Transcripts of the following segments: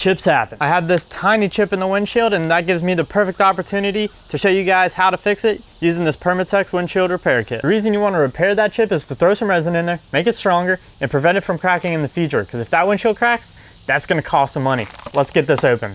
chips happen. I have this tiny chip in the windshield, and that gives me the perfect opportunity to show you guys how to fix it using this Permatex Windshield Repair Kit. The reason you want to repair that chip is to throw some resin in there, make it stronger, and prevent it from cracking in the future, because if that windshield cracks, that's going to cost some money. Let's get this open.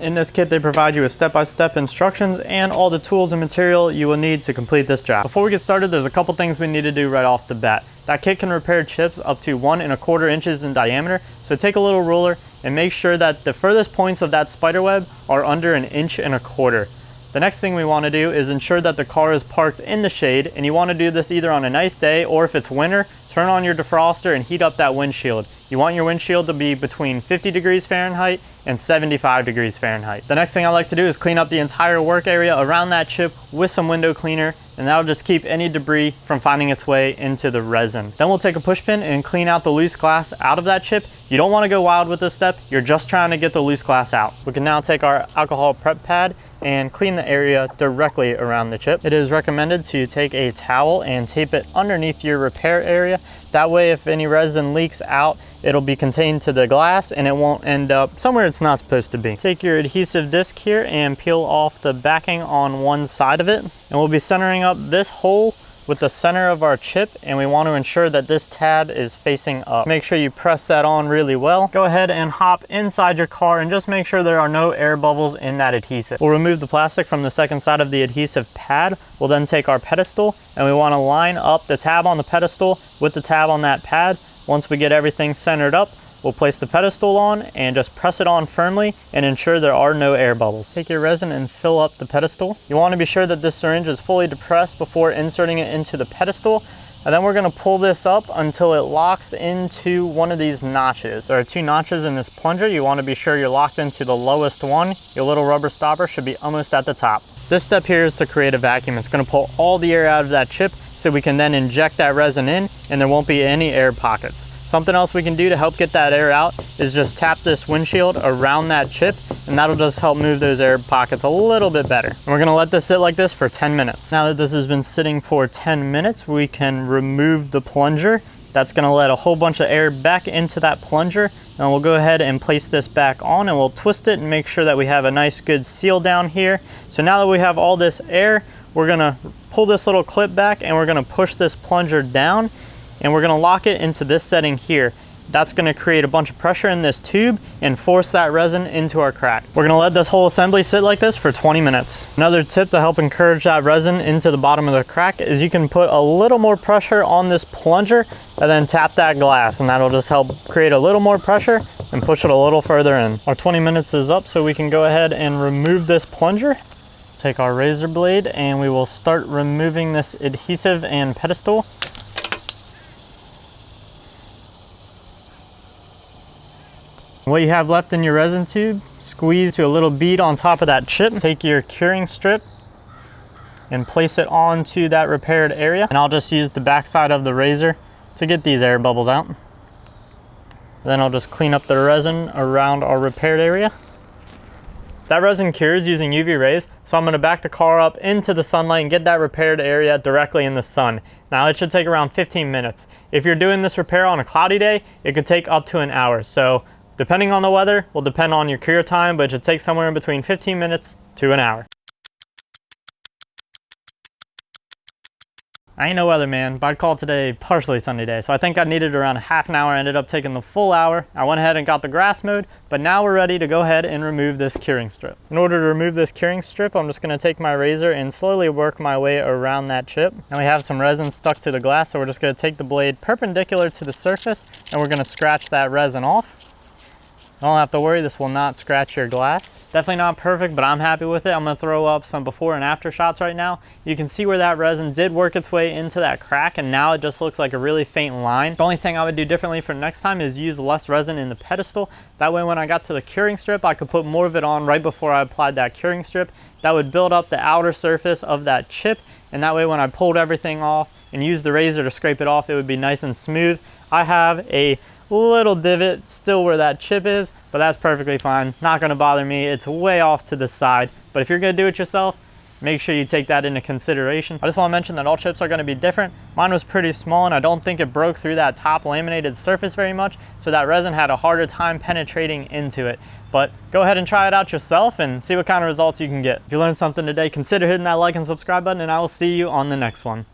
In this kit, they provide you with step-by-step instructions and all the tools and material you will need to complete this job. Before we get started, there's a couple things we need to do right off the bat. That kit can repair chips up to 1 1/4 inches in diameter, so take a little ruler and make sure that the furthest points of that spider web are under 1 1/4 inches. The next thing we want to do is ensure that the car is parked in the shade, and you want to do this either on a nice day or if it's winter, turn on your defroster and heat up that windshield. You want your windshield to be between 50 degrees Fahrenheit and 75 degrees Fahrenheit. The next thing I like to do is clean up the entire work area around that chip with some window cleaner, and that'll just keep any debris from finding its way into the resin. Then we'll take a push pin and clean out the loose glass out of that chip. You don't want to go wild with this step, you're just trying to get the loose glass out. We can now take our alcohol prep pad and clean the area directly around the chip. It is recommended to take a towel and tape it underneath your repair area. That way, if any resin leaks out, it'll be contained to the glass and it won't end up somewhere it's not supposed to be. Take your adhesive disc here and peel off the backing on one side of it. And we'll be centering up this hole with the center of our chip, and we want to ensure that this tab is facing up. Make sure you press that on really well. Go ahead and hop inside your car and just make sure there are no air bubbles in that adhesive. We'll remove the plastic from the second side of the adhesive pad. We'll then take our pedestal and we want to line up the tab on the pedestal with the tab on that pad. Once we get everything centered up, we'll place the pedestal on and just press it on firmly and ensure there are no air bubbles. Take your resin and fill up the pedestal. You want to be sure that this syringe is fully depressed before inserting it into the pedestal. And then we're going to pull this up until it locks into one of these notches. There are 2 notches in this plunger. You want to be sure you're locked into the lowest one. Your little rubber stopper should be almost at the top. This step here is to create a vacuum. It's going to pull all the air out of that chip so we can then inject that resin in and there won't be any air pockets. Something else we can do to help get that air out is just tap this windshield around that chip, and that'll just help move those air pockets a little bit better. And we're gonna let this sit like this for 10 minutes. Now that this has been sitting for 10 minutes, we can remove the plunger. That's gonna let a whole bunch of air back into that plunger. And we'll go ahead and place this back on and we'll twist it and make sure that we have a nice good seal down here. So now that we have all this air, we're gonna pull this little clip back and we're gonna push this plunger down, and we're gonna lock it into this setting here. That's gonna create a bunch of pressure in this tube and force that resin into our crack. We're gonna let this whole assembly sit like this for 20 minutes. Another tip to help encourage that resin into the bottom of the crack is you can put a little more pressure on this plunger and then tap that glass, and that'll just help create a little more pressure and push it a little further in. Our 20 minutes is up, so we can go ahead and remove this plunger. Take our razor blade and we will start removing this adhesive and pedestal. What you have left in your resin tube, squeeze to a little bead on top of that chip. Take your curing strip and place it onto that repaired area. And I'll just use the backside of the razor to get these air bubbles out. Then I'll just clean up the resin around our repaired area. That resin cures using UV rays, so I'm gonna back the car up into the sunlight and get that repaired area directly in the sun. Now it should take around 15 minutes. If you're doing this repair on a cloudy day, it could take up to an hour. So depending on the weather, will depend on your cure time, but it should take somewhere in between 15 minutes to an hour. I ain't no weatherman, but I'd call today partially sunny day. So I think I needed around a half an hour. I ended up taking the full hour. I went ahead and got the grass mowed, but now we're ready to go ahead and remove this curing strip. In order to remove this curing strip, I'm just gonna take my razor and slowly work my way around that chip. And we have some resin stuck to the glass, so we're just gonna take the blade perpendicular to the surface and we're gonna scratch that resin off. Don't have to worry, this will not scratch your glass. Definitely not perfect, but I'm happy with it. I'm gonna throw up some before and after shots right now. You can see where that resin did work its way into that crack, and now it just looks like a really faint line. The only thing I would do differently for next time is use less resin in the pedestal. That way when I got to the curing strip, I could put more of it on right before I applied that curing strip. That would build up the outer surface of that chip, and that way when I pulled everything off and used the razor to scrape it off, it would be nice and smooth. I have a little divot still where that chip is, but that's perfectly fine. Not gonna bother me. It's way off to the side, but if you're gonna do it yourself, make sure you take that into consideration. I just want to mention that all chips are going to be different. Mine was pretty small and I don't think it broke through that top laminated surface very much, so that resin had a harder time penetrating into it. But go ahead and try it out yourself and see what kind of results you can get. If you learned something today, consider hitting that like and subscribe button, and I will see you on the next one.